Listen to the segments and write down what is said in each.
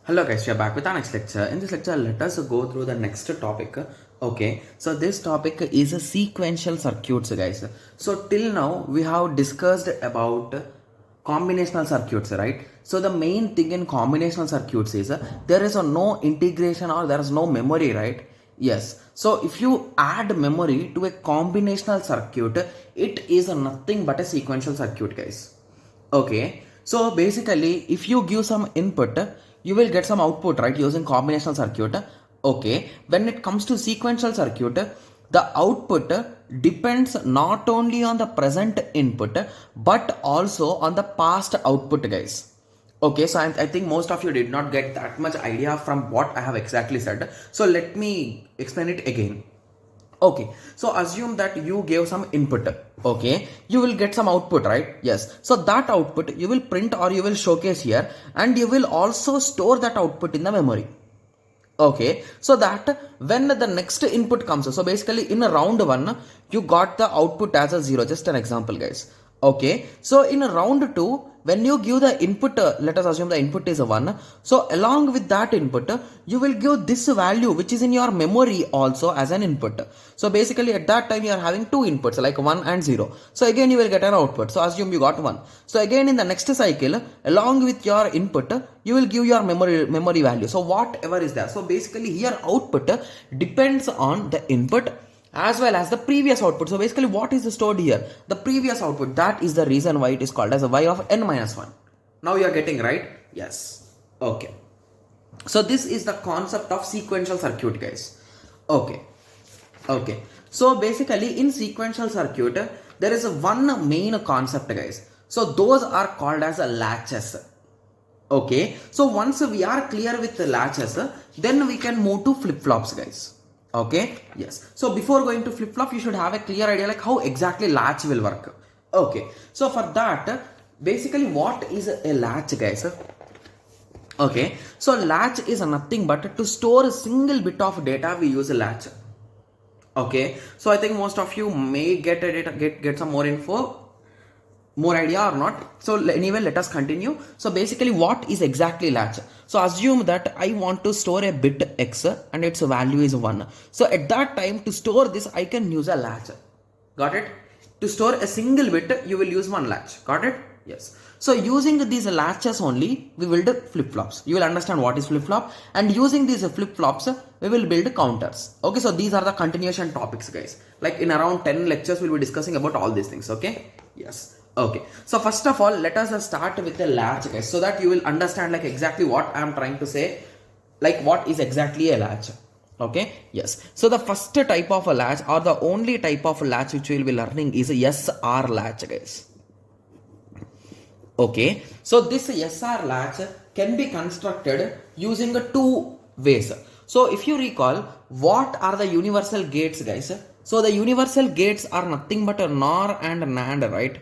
Hello guys, we are back with our next lecture. In this lecture, let us go through the next topic. Okay, so this topic is a sequential circuits, guys. So till now we have discussed about combinational circuits, right? So the main thing in combinational circuits is there is a no integration or there is no memory, right? Yes. So if you add memory to a combinational circuit, it is nothing but a sequential circuit, guys. Okay, so basically, if you give some input, you will get some output, right? Using combinational circuit. Okay, when it comes to sequential circuit, the output depends not only on the present input but also on the past output, guys. Okay, so I think most of you did not get that much idea from what I have exactly said. So let me explain it again. Okay, so assume that you gave some input. Okay, you will get some output, right? Yes, so that output you will print or you will showcase here, and you will also store that output in the memory. Okay, so that when the next input comes, so basically in a round 1 you got the output as a 0. Just an example, guys. Okay, so in a round 2, when you give the input, let us assume the input is a 1. So along with that input, you will give this value which is in your memory also as an input. So basically at that time you are having two inputs like 1 and 0. So again you will get an output. So assume you got 1. So again in the next cycle, along with your input, you will give your memory value. So whatever is there. So basically here output depends on the input as well as the previous output. So basically what is stored here? The previous output. That is the reason why it is called as a y of n minus 1. Now you are getting, right? Yes. Okay. So this is the concept of sequential circuit, guys. Okay. Okay. So basically in sequential circuit, there is one main concept, guys. So those are called as latches. Okay. So once we are clear with the latches, then we can move to flip-flops, guys. Okay, yes. So before going to flip-flop, you should have a clear idea like how exactly latch will work. Okay, so for that, basically what is a latch, guys? Okay, so latch is nothing but to store a single bit of data, we use a latch. Okay, so I think most of you may get some more info, more idea or not. So anyway, let us continue. So basically what is exactly latch? So assume that I want to store a bit x and its value is 1. So at that time, to store this I can use a latch. Got it? To store a single bit you will use one latch. Got it? Yes. So using these latches only we will do flip-flops. You will understand what is flip-flop, and using these flip-flops we will build counters. Okay, so these are the continuation topics, guys. Like in around 10 lectures we'll be discussing about all these things. Okay? Yes. Okay, so first of all, let us start with the latch, guys, so that you will understand like exactly what I am trying to say, like what is exactly a latch. Okay, yes. So the first type of a latch, or the only type of a latch which we will be learning, is a SR latch, guys. Okay, so this SR latch can be constructed using two ways. So if you recall, what are the universal gates, guys? So the universal gates are nothing but a NOR and NAND, right?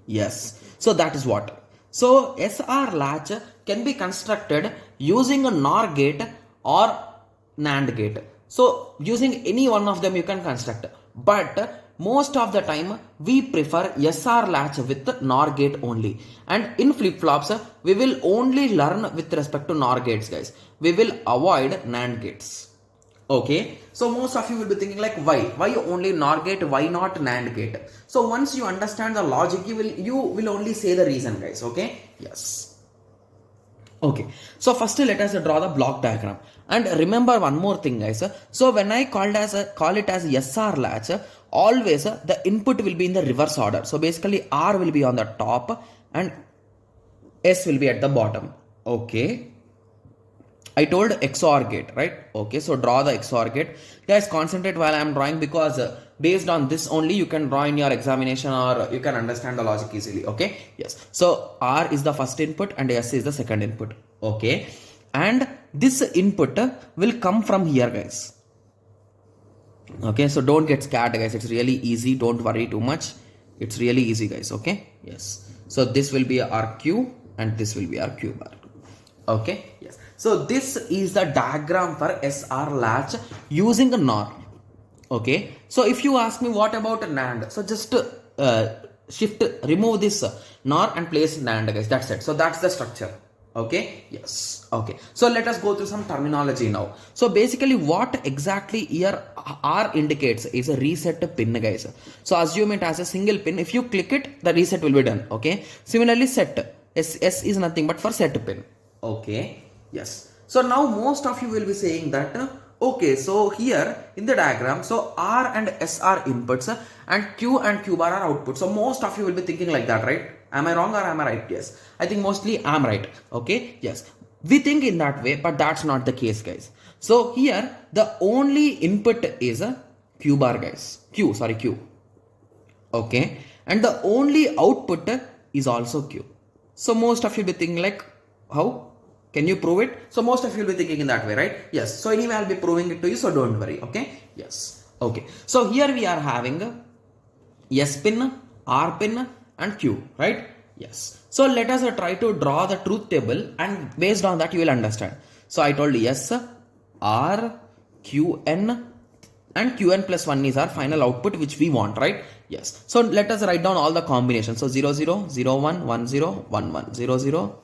Yes, so that is what. So SR latch can be constructed using a NOR gate or NAND gate. So using any one of them you can construct. But most of the time we prefer SR latch with NOR gate only. And in flip-flops we will only learn with respect to NOR gates, guys. We will avoid NAND gates. Okay, so most of you will be thinking like why only NOR gate, why not NAND gate? So once you understand the logic, you will only say the reason, guys. Okay, yes. Okay, so first let us draw the block diagram, and remember one more thing, guys. So when I call it as SR latch, always the input will be in the reverse order. So basically R will be on the top and S will be at the bottom. Okay, I told XOR gate, right? Okay, so draw the XOR gate. Guys, concentrate while I am drawing, because based on this only you can draw in your examination, or you can understand the logic easily. Okay, yes. So R is the first input and S is the second input. Okay, and this input will come from here, guys. Okay, so don't get scared, guys. It's really easy. Don't worry too much. It's really easy, guys. Okay, yes. So this will be RQ and this will be RQ bar. Okay, yes. So this is the diagram for SR latch using a NOR. Okay, so if you ask me what about a NAND, so just remove this NOR and place NAND, guys. That's it. So that's the structure. Okay, yes, okay. So let us go through some terminology now. So basically what exactly here R indicates is a reset pin, guys. So assume it as a single pin. If you click it, the reset will be done. Okay. Similarly, set. S is nothing but for set pin. Okay, yes. So now most of you will be saying that okay, so here in the diagram, so R and S are inputs and Q and Q bar are outputs. So most of you will be thinking like that, right? Am I wrong or am I right? Yes. I think mostly I'm right. Okay. Yes. We think in that way, but that's not the case, guys. So here the only input is a Q bar, guys. Q. Okay. And the only output is also Q. So most of you will be thinking like, how? Can you prove it? So most of you will be thinking in that way, right? Yes. So anyway, I'll be proving it to you. So don't worry. Okay. Yes. Okay. So here we are having S pin, R pin and Q, right? Yes. So let us try to draw the truth table and based on that you will understand. So I told S, R, Q, N and Qn plus 1 is our final output which we want, right? Yes. So let us write down all the combinations. So 0, 0, 0, 1, 1, 0, 1, 1, 0, 0,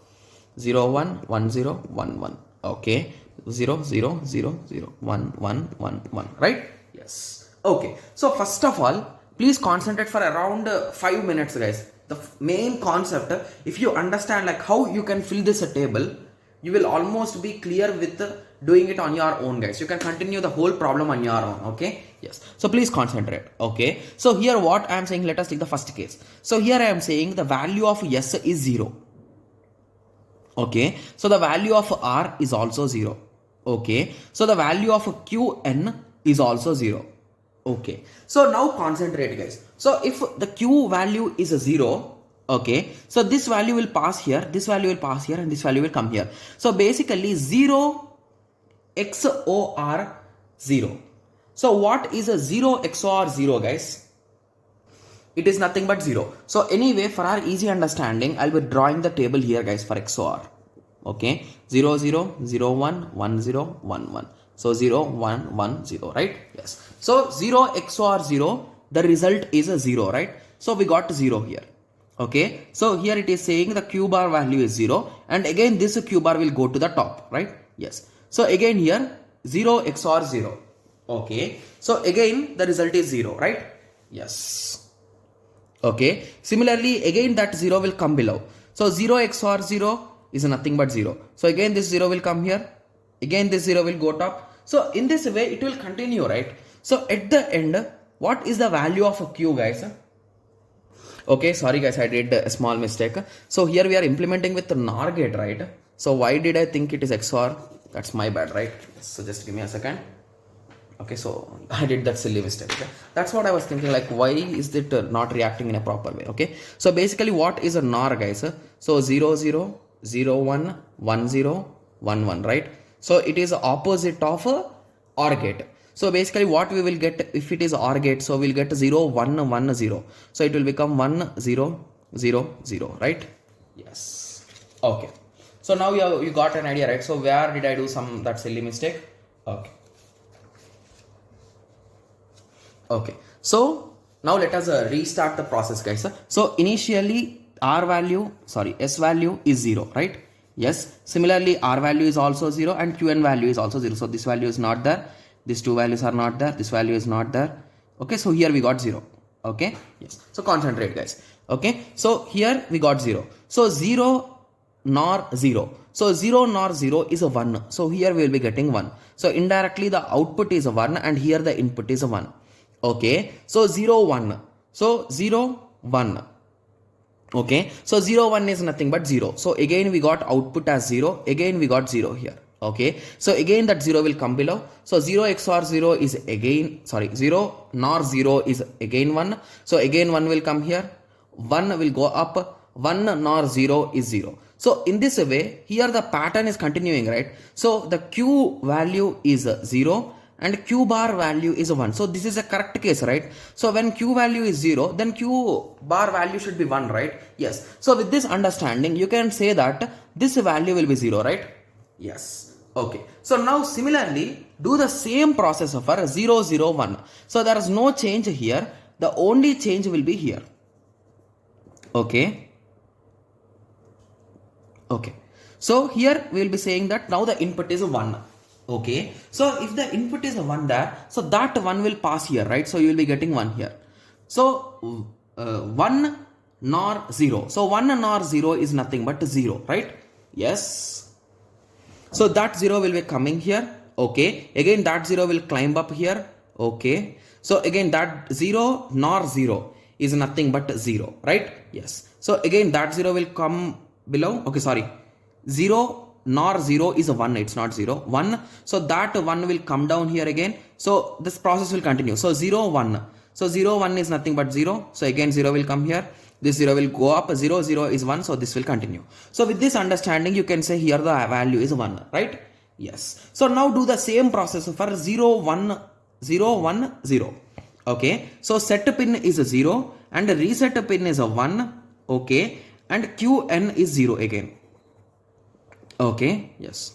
0, 1, 1, 0, 1, 1. Okay. 0, 0, 0, 0, 1, 1, 1, 1, right? Yes. Okay. So first of all, please concentrate for around 5 minutes, guys. The main concept, if you understand like how you can fill this table, you will almost be clear with doing it on your own, guys. You can continue the whole problem on your own. Okay. Yes. So please concentrate. Okay. So here what I am saying, let us take the first case. So here I am saying the value of S is 0. Okay. So the value of R is also 0. Okay. So the value of Qn is also 0. Okay. So now concentrate, guys. So if the Q value is a 0, okay. So this value will pass here, this value will pass here and this value will come here. So basically 0 XOR 0. So what is a 0 XOR 0, guys? It is nothing but 0. So anyway, for our easy understanding, I'll be drawing the table here, guys, for XOR. Okay. 0, 0, 0, 1, 1, 0, 1, 1. So 0, 1, 1, 0, right? Yes. So 0 XOR 0, the result is a 0, right? So we got 0 here. Okay. So here it is saying the Q bar value is 0 and again this Q bar will go to the top, right? Yes. So again here 0 XOR 0. Okay. So again the result is 0, right? Yes. Okay. Similarly again that 0 will come below. So 0 XOR 0 is nothing but 0. So again this 0 will come here. Again this 0 will go top. So in this way it will continue, right? So at the end, what is the value of a Q, guys? Okay, sorry guys, I did a small mistake. So here we are implementing with the NOR gate, right? So why did I think it is XOR? That's my bad, right? So just give me a second. Okay, so I did that silly mistake. Okay? That's what I was thinking, like why is it not reacting in a proper way? Okay, so basically what is a NOR, guys? So 0, 0, 0, 1, 1, 0, 1, 1, right? So it is opposite of a OR gate. So basically what we will get if it is OR gate, so we'll get 0, 1, 1, 0. So it will become 1, 0, 0, 0, right? Yes. Okay. So now you got an idea, right? So where did I do that silly mistake? Okay. Okay. So now let us restart the process, guys. So initially S value is 0, right? Yes. Similarly, R value is also 0 and Qn value is also 0. So this value is not there. These two values are not there. This value is not there. Okay. So here we got 0. Okay. Yes. So concentrate, guys. Okay. So here we got 0. So 0 nor 0. So 0 nor 0 is a 1. So here we will be getting 1. So indirectly the output is a 1 and here the input is a 1. Okay. So 0, 1. So 0, 1. Okay, so 0, 1 is nothing but 0. So again we got output as 0. Again we got 0 here. Okay, so again that 0 will come below. So 0 XOR 0 is again, 0 nor 0 is again 1. So again 1 will come here. 1 will go up. 1 nor 0 is 0. So in this way, here the pattern is continuing, right? So the Q value is 0. And Q bar value is 1. So this is a correct case, right? So when Q value is 0, then Q bar value should be 1, right? Yes. So with this understanding, you can say that this value will be 0, right? Yes. Okay. So now similarly, do the same process for 0, 0, 1. So there is no change here. The only change will be here. Okay. Okay. So here we will be saying that now the input is 1. Okay, so if the input is a 1 there, so that 1 will pass here, right? So you will be getting 1 here. So 1 nor 0. So 1 nor 0 is nothing but 0, right? Yes. So that 0 will be coming here. Okay. Again that 0 will climb up here. Okay. So again that 0 nor 0 is nothing but 0, right? Yes. So again that 0 will come below. Okay, sorry. 0 nor 0 is a 1, it's not 0, 1. So that 1 will come down here again. So this process will continue. So 0, 1. So 0, 1 is nothing but 0. So again 0 will come here. This 0 will go up. 0, 0 is 1. So this will continue. So with this understanding, you can say here the value is 1, right? Yes. So now do the same process for 0, 1, 0, 1, 0. Okay. So set pin is a 0 and reset pin is a 1. Okay. And Qn is 0 again. Okay, yes.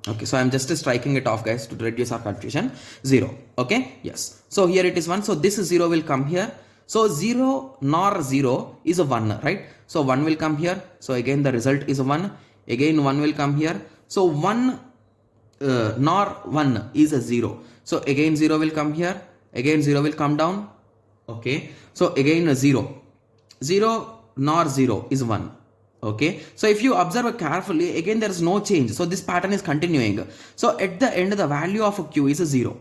Okay, so I'm just striking it off, guys, to reduce our confusion. 0. Okay, yes. So here it is 1. So this 0 will come here. So 0 nor 0 is a 1, right? So 1 will come here. So again the result is a 1. Again 1 will come here. So 1 nor 1 is a 0. So again 0 will come here. Again 0 will come down. Okay. So again a 0. 0 nor 0 is 1. Okay, so if you observe carefully, again there is no change. So this pattern is continuing. So at the end the value of Q is a 0.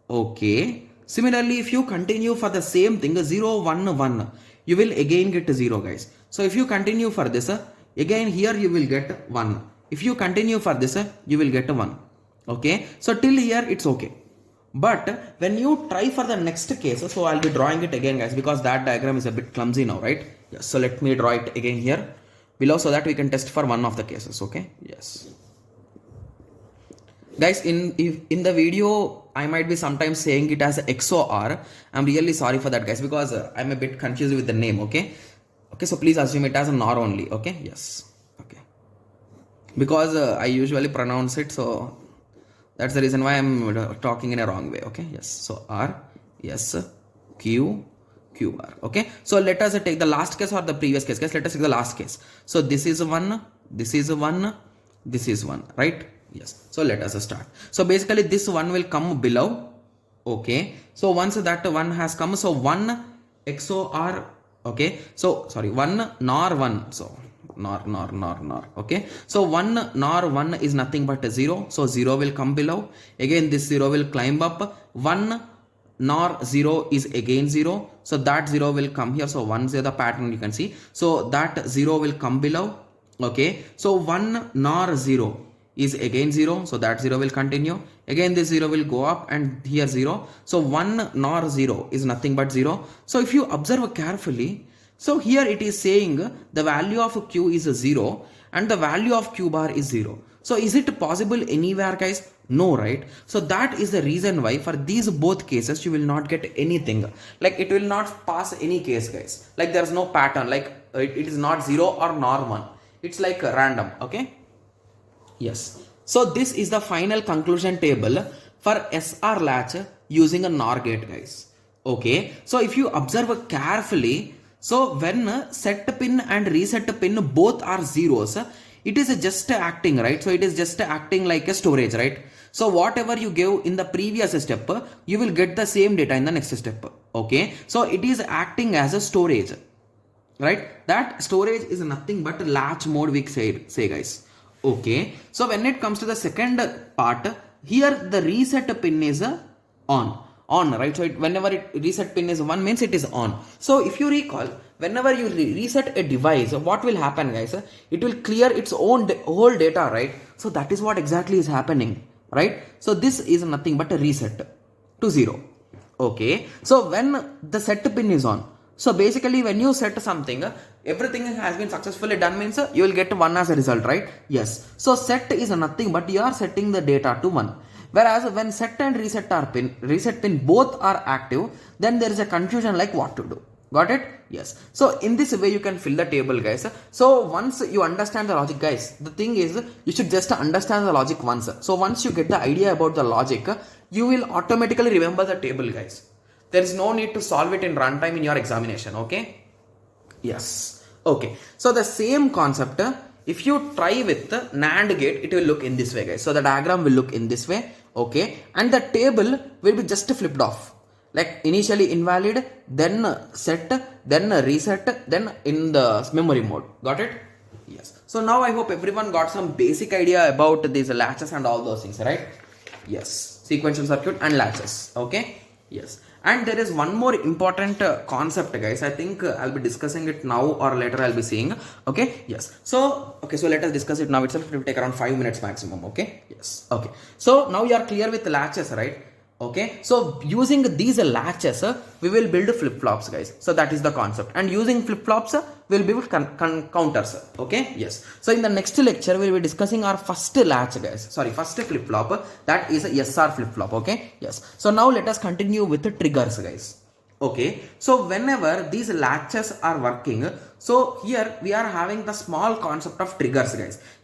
Okay, similarly if you continue for the same thing 0, 1, 1, you will again get 0, guys. So if you continue for this, again here you will get 1. If you continue for this, you will get 1. Okay, so till here it's okay. But when you try for the next case, so I'll be drawing it again, guys, because that diagram is a bit clumsy now, right? Yes, so let me draw it again here below so that we can test for one of the cases. Okay, yes, guys, in the video I might be sometimes saying it as XOR. I'm really sorry for that, guys, because I'm a bit confused with the name. Okay, so please assume it as a NOR only. Okay, yes, okay, because I usually pronounce it, so that's the reason why I'm talking in a wrong way. Okay, yes, so R, yes, Q, QR. Okay, so let us take the last case or the previous case. Guys, let us take the last case. So this is 1, this is 1, this is 1, right? Yes. So let us start. So basically this 1 will come below. Okay, so once that 1 has come, so 1 XOR. Okay, so sorry, 1 NOR 1. So NOR. Okay, so 1 NOR 1 is nothing but a 0. So 0 will come below. Again this 0 will climb up. 1 NOR 0 is again 0. So that 0 will come here. So 1 is the pattern you can see. So that 0 will come below. Okay, so 1 NOR 0 is again 0. So that 0 will continue. Again this 0 will go up and here 0. So 1 NOR 0 is nothing but 0. So if you observe carefully, so here it is saying the value of Q is 0 and the value of Q bar is 0. So is it possible anywhere, guys? No, right? So that is the reason why for these both cases you will not get anything. Like it will not pass any case, guys. Like there is no pattern. Like it is not 0 or NOR 1. It's like random. Okay. Yes. So this is the final conclusion table for SR latch using a NOR gate, guys. Okay. So if you observe carefully, so when set pin and reset pin both are zeros, it is just acting, right? So it is just acting like a storage, right? So whatever you give in the previous step, you will get the same data in the next step. Okay. So it is acting as a storage, right? That storage is nothing but latch mode, we say, guys. Okay. So when it comes to the second part, here the reset pin is on, right? So whenever reset pin is 1 means it is on. So if you recall, whenever you reset a device, what will happen, guys? It will clear its own whole data, right? So that is what exactly is happening, right? So this is nothing but a reset to 0. Okay. So when the set pin is on, so basically when you set something, everything has been successfully done means you will get 1 as a result, right? Yes. So set is nothing but you are setting the data to 1. Whereas when set and reset pin both are active, then there is a confusion like what to do. Got it? Yes. So in this way you can fill the table, guys. So once you understand the logic, guys, the thing is you should just understand the logic once. So once you get the idea about the logic, you will automatically remember the table, guys. There is no need to solve it in runtime in your examination. Okay? Yes. Okay. So the same concept if you try with the NAND gate, it will look in this way, guys. So the diagram will look in this way, okay, and the table will be just flipped off, like initially invalid, then set, then reset, then in the memory mode. Got it? Yes. So now I hope everyone got some basic idea about these latches and all those things, right? Yes, sequential circuit and latches. Okay, yes. And there is one more important concept, guys. I think I'll be discussing it now or later I'll be seeing. Okay, yes. So okay, so let us discuss it now itself. It will take around 5 minutes maximum. Okay, yes. Okay, so now you are clear with the latches, right? Okay, so using these latches we will build flip-flops, guys. So that is the concept, and using flip-flops we'll build counters. Okay, yes. So in the next lecture we'll be discussing our first latch, guys. Sorry, first flip-flop, that is a SR flip-flop. Okay, yes. So now let us continue with the triggers, guys. Okay, so whenever these latches are working, so here we are having the small concept of triggers,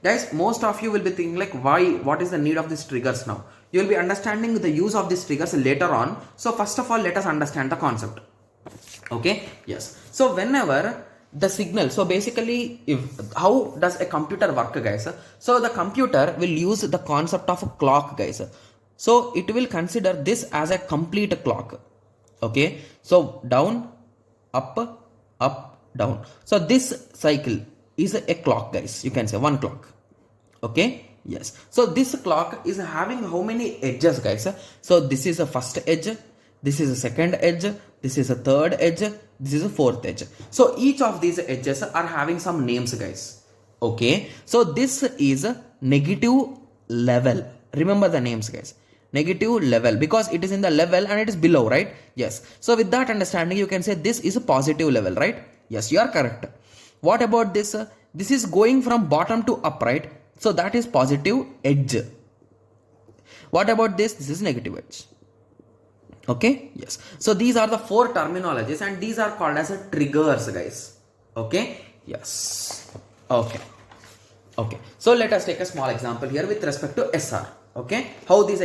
guys. Most of you will be thinking like, what is the need of these triggers now? You will be understanding the use of these triggers later on. So first of all, let us understand the concept. Okay, yes. So whenever the signal, so basically how does a computer work, guys? So the computer will use the concept of a clock, guys. So it will consider this as a complete clock. Okay, so down, up, up, down. So this cycle is a clock, guys. You can say one clock. Okay, yes. So this clock is having how many edges, guys? So this is a first edge, this is a second edge, this is a third edge, this is a fourth edge. So each of these edges are having some names, guys. Okay, so this is a negative level. Remember the names, guys. Negative level, because it is in the level and it is below, right? Yes. So with that understanding, you can say this is a positive level, right? Yes, you are correct. What about this? This is going from bottom to up, right? So that is positive edge. What about this? This is negative edge. Okay, yes. So these are the four terminologies and these are called as a triggers, guys. Okay, yes. Okay. Okay, so let us take a small example here with respect to SR. Okay, how these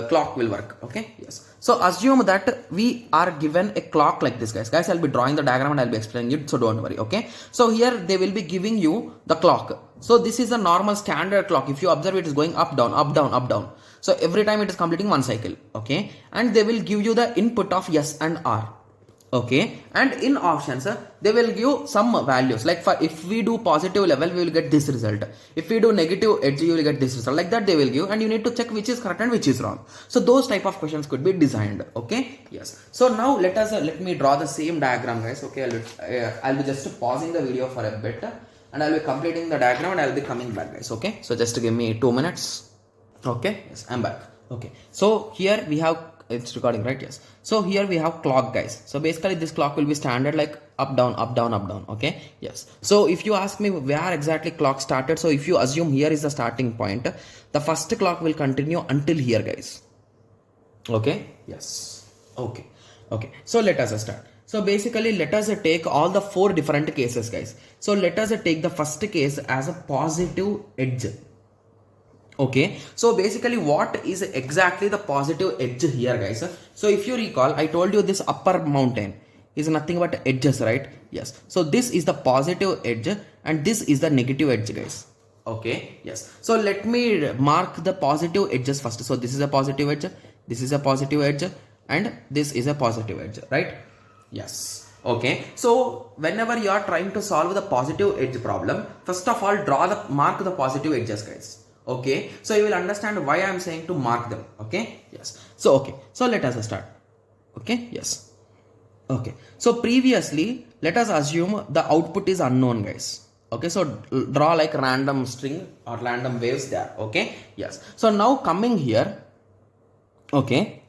clock will work. Okay, yes. So assume that we are given a clock like this, guys. I'll be drawing the diagram and I'll be explaining it, so don't worry. Okay, so here they will be giving you the clock. So this is a normal standard clock. If you observe, it is going up, down, up, down, up, down. So every time it is completing one cycle. Okay, and they will give you the input of S and R. Okay, and in options they will give some values, like for if we do positive level we will get this result, if we do negative edge you will get this result, like that they will give, and you need to check which is correct and which is wrong. So those type of questions could be designed. Okay, yes. So now let me draw the same diagram, guys. Okay, I'll be just pausing the video for a bit and I'll be completing the diagram and I'll be coming back, guys. Okay, so just give me 2 minutes. Okay, yes, I'm back. Okay, so here we have, it's recording, right? Yes. So here we have clock, guys. So basically this clock will be standard like up, down, up, down, up, down. Okay, yes. So if you ask me where exactly clock started, so if you assume here is the starting point, the first clock will continue until here, guys. Okay, yes. Okay, okay. So let us start. So basically let us take all the 4 different cases, guys. So let us take the first case as a positive edge. Okay, so basically what is exactly the positive edge here, guys? So if you recall, I told you this upper mountain is nothing but edges, right? Yes. So this is the positive edge and this is the negative edge, guys. Okay, yes. So let me mark the positive edges first. So this is a positive edge, this is a positive edge, and this is a positive edge, right? Yes. Okay, so whenever you are trying to solve the positive edge problem, first of all mark the positive edges, guys. Okay, so you will understand why I am saying to mark them. Okay, yes. So okay, so let us start. Okay, yes. Okay, so previously let us assume the output is unknown, guys. Okay, so draw like random string or random waves there. Okay, yes. So now coming here. Okay,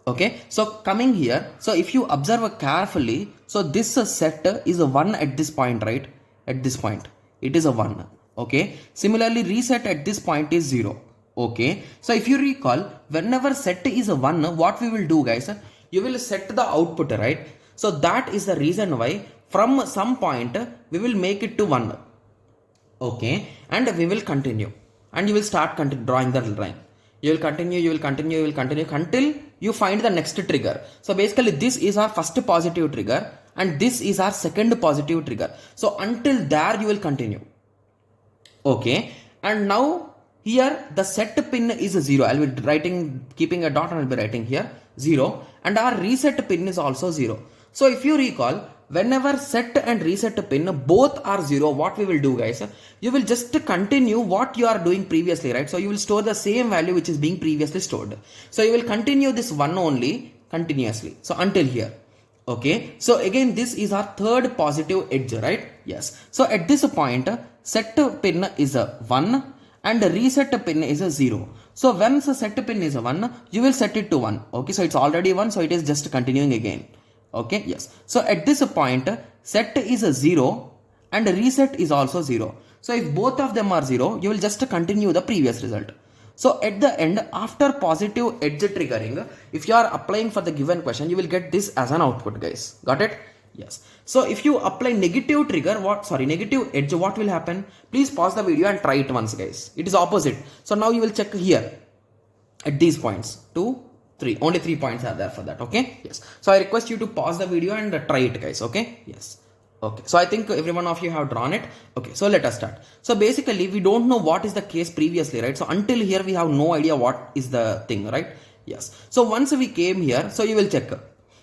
okay, so coming here, so if you observe carefully, so this set is a 1 at this point, right? At this point it is a 1. Okay, similarly reset at this point is 0. Okay, so if you recall, whenever set is a 1, what we will do, guys, you will set the output, right? So that is the reason why from some point we will make it to 1. Okay, and we will continue and you will start drawing the line. You will continue until you find the next trigger. So basically this is our first positive trigger and this is our second positive trigger. So until there you will continue. Okay, and now here the set pin is 0. I'll be writing, keeping a dot, and I'll be writing here 0, and our reset pin is also 0. So if you recall, whenever set and reset pin both are 0, what we will do, guys, you will just continue what you are doing previously, right? So you will store the same value which is being previously stored. So you will continue this one only continuously, so until here. Okay, so again this is our third positive edge, right? Yes. So at this point set pin is a 1 and reset pin is a 0. So once the set pin is a 1, you will set it to 1. Okay, so it's already 1, so it is just continuing again. Okay, yes. So at this point set is a 0 and reset is also 0. So if both of them are 0, you will just continue the previous result. So at the end, after positive edge triggering, if you are applying for the given question, you will get this as an output, guys. Got it? Yes. So if you apply negative trigger, negative edge, what will happen? Please pause the video and try it once, guys. It is opposite. So now you will check here at these points, 2, 3. Only 3 points are there for that. Okay. Yes. So I request you to pause the video and try it, guys. Okay. Yes. Okay, so I think every one of you have drawn it. Okay, so let us start. So basically we don't know what is the case previously, right? So until here we have no idea what is the thing, right? Yes. So once we came here, so you will check.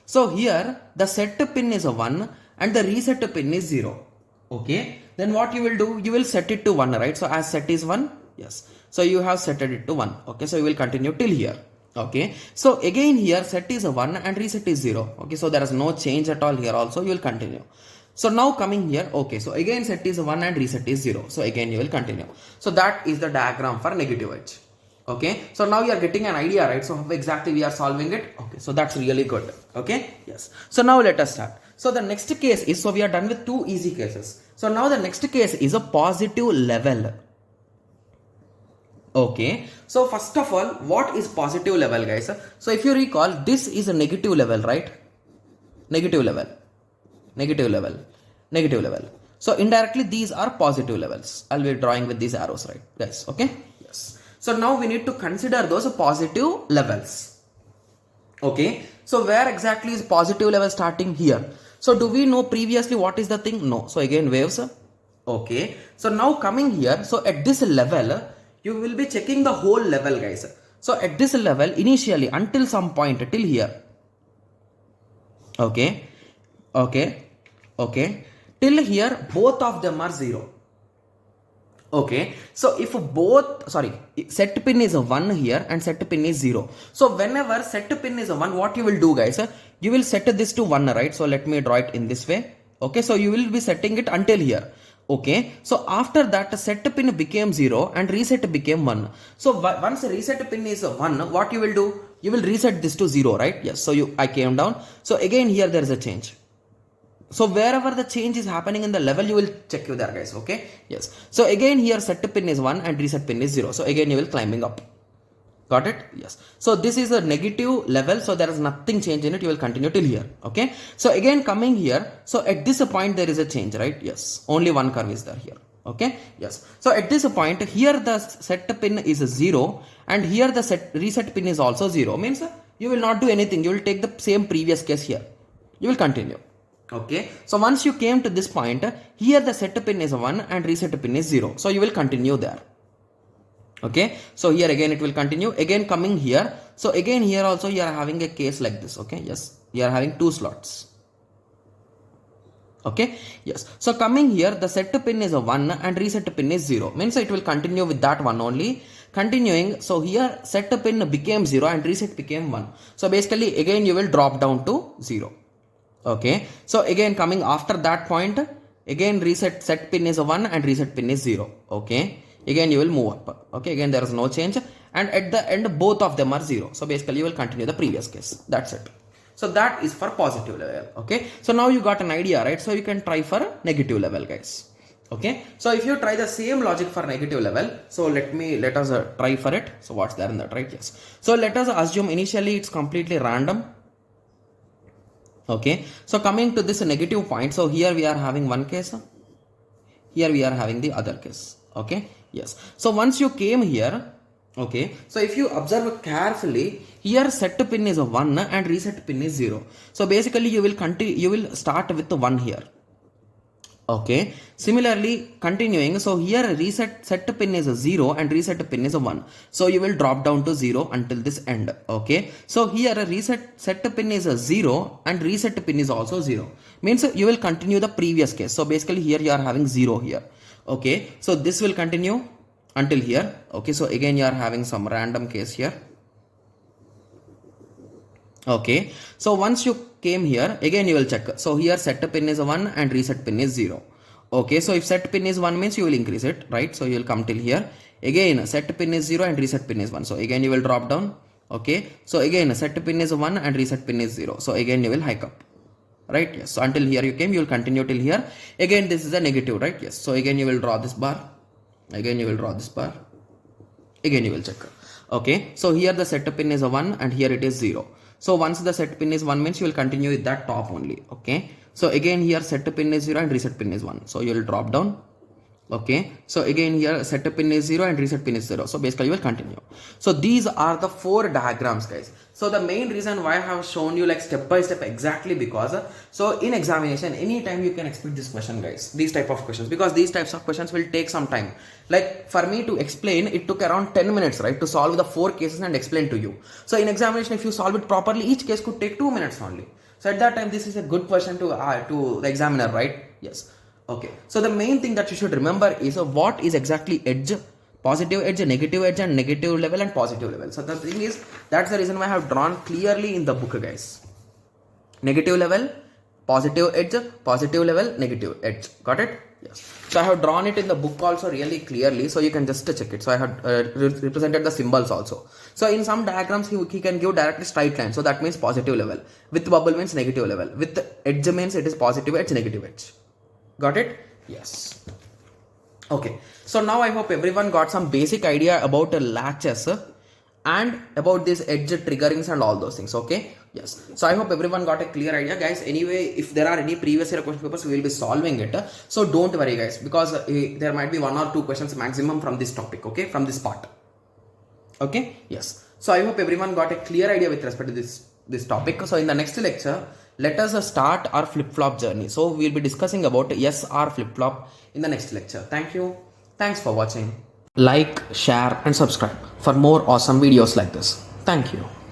So here the set pin is a 1 and the reset pin is 0. Okay, then what you will do? You will set it to 1, right? So as set is 1, yes. So you have set it to 1. Okay, so you will continue till here. Okay, so again here set is a 1 and reset is 0. Okay, so there is no change at all here also. You will continue. So now coming here, okay, so again set is 1 and reset is 0. So again you will continue. So that is the diagram for negative edge. Okay, so now you are getting an idea, right? So how exactly we are solving it. Okay, so that's really good. Okay, yes. So now let us start. So the next case is, so we are done with 2 easy cases. So now the next case is a positive level. Okay, so first of all, what is positive level, guys? So if you recall, this is a negative level, right? Negative level. Negative level, negative level. So indirectly these are positive levels. I'll be drawing with these arrows, right, guys? Okay, yes. So now we need to consider those positive levels. Okay, so where exactly is positive level starting? Here. So do we know previously what is the thing? No. So again waves. Okay, so now coming here, so at this level you will be checking the whole level, guys. So at this level initially until some point till here. Okay, okay, okay, till here both of them are 0. Okay, so if both, set pin is a 1 here and set pin is 0. So whenever set pin is a 1, what you will do, guys? You will set this to 1, right? So let me draw it in this way. Okay, so you will be setting it until here. Okay, so after that set pin became 0 and reset became 1. So once reset pin is 1, what you will do? You will reset this to 0, right? Yes, so I came down. So again here there is a change. So wherever the change is happening in the level, you will check you there, guys. Okay, yes. So again here set pin is 1 and reset pin is 0. So again you will climbing up. Got it? Yes. So this is a negative level, so there is nothing change in it. You will continue till here. Okay, so again coming here, so at this point there is a change, right? Yes, only one curve is there here. Okay, yes. So at this point here the set pin is 0 and here the reset pin is also 0. Means you will not do anything. You will take the same previous case here. You will continue. Okay, so once you came to this point, here the set pin is 1 and reset pin is 0. So you will continue there. Okay, so here again it will continue. Again coming here, so again here also you are having a case like this. Okay, yes, you are having 2 slots. Okay, yes. So coming here, the set pin is a 1 and reset pin is 0. Means it will continue with that one only. Continuing, so here set pin became 0 and reset became 1. So basically again you will drop down to 0. Okay, so again coming after that point, again set pin is a 1 and reset pin is 0. Okay, again you will move up. Okay, again there is no change, and at the end both of them are 0. So basically you will continue the previous case. That's it. So that is for positive level. Okay, so now you got an idea, right? So you can try for negative level, guys. Okay, so if you try the same logic for negative level, so let us try for it. So what's there in that, right? Yes. So let us assume initially it's completely random. Okay, so coming to this negative point, so here we are having one case, here we are having the other case. Okay, yes. So once you came here, Okay, so if you observe carefully, here set pin is a 1 and reset pin is 0. So basically you will continue, you will start with the 1 here. Okay, similarly continuing, so here reset set pin is a 0 and reset pin is a 1. So you will drop down to 0 until this end. Okay, so here a reset set pin is a 0 and reset pin is also 0. Means you will continue the previous case. So basically here you are having 0 here. Okay, so this will continue until here. Okay, so again you are having some random case here. Okay, so once you came here, again you will check. So here set pin is 1 and reset pin is 0. Okay, so if set pin is 1 means you will increase it, right? So you will come till here. Again set pin is 0 and reset pin is 1. So again you will drop down. Okay, so again set pin is 1 and reset pin is 0. So again you will hike up. Right? Yes. So until here you came, you will continue till here. Again this is a negative, right? Yes. So again you will draw this bar. Again you will draw this bar. Again you will check. Okay, so here the set pin is a 1 and here it is 0. So once the set pin is 1 means you will continue with that top only. Okay, so again here set pin is 0 and reset pin is 1. So you will drop down. Okay, so again here set pin is 0 and reset pin is 0. So basically you will continue. So these are the 4 diagrams, guys. So the main reason why I have shown you like step by step exactly because so in examination anytime you can expect this question, guys, these type of questions, because these types of questions will take some time. Like for me to explain, it took around 10 minutes, right, to solve the 4 cases and explain to you. So in examination if you solve it properly, each case could take 2 minutes only. So at that time this is a good question to the examiner, right? Yes. Okay, so the main thing that you should remember is what is exactly edge, positive edge, negative edge, and negative level and positive level. So the thing is, that's the reason why I have drawn clearly in the book, guys. Negative level, positive edge, positive level, negative edge. Got it? Yes. So I have drawn it in the book also really clearly, so you can just check it. So I have represented the symbols also. So in some diagrams he can give directly straight line, so that means positive level. With bubble means negative level. With edge means it is positive edge, negative edge. Got it? Yes. Okay, so now I hope everyone got some basic idea about latches and about this edge triggerings and all those things. Okay, yes, so I hope everyone got a clear idea, guys. Anyway, if there are any previous year question papers, we will be solving it, so don't worry, guys, because there might be 1 or 2 questions maximum from this topic. Okay, from this part. Okay, yes, so I hope everyone got a clear idea with respect to this topic. So in the next lecture, let us start our flip-flop journey. So we'll be discussing about SR flip-flop in the next lecture. Thank you. Thanks for watching. Like, share and subscribe for more awesome videos like this. Thank you.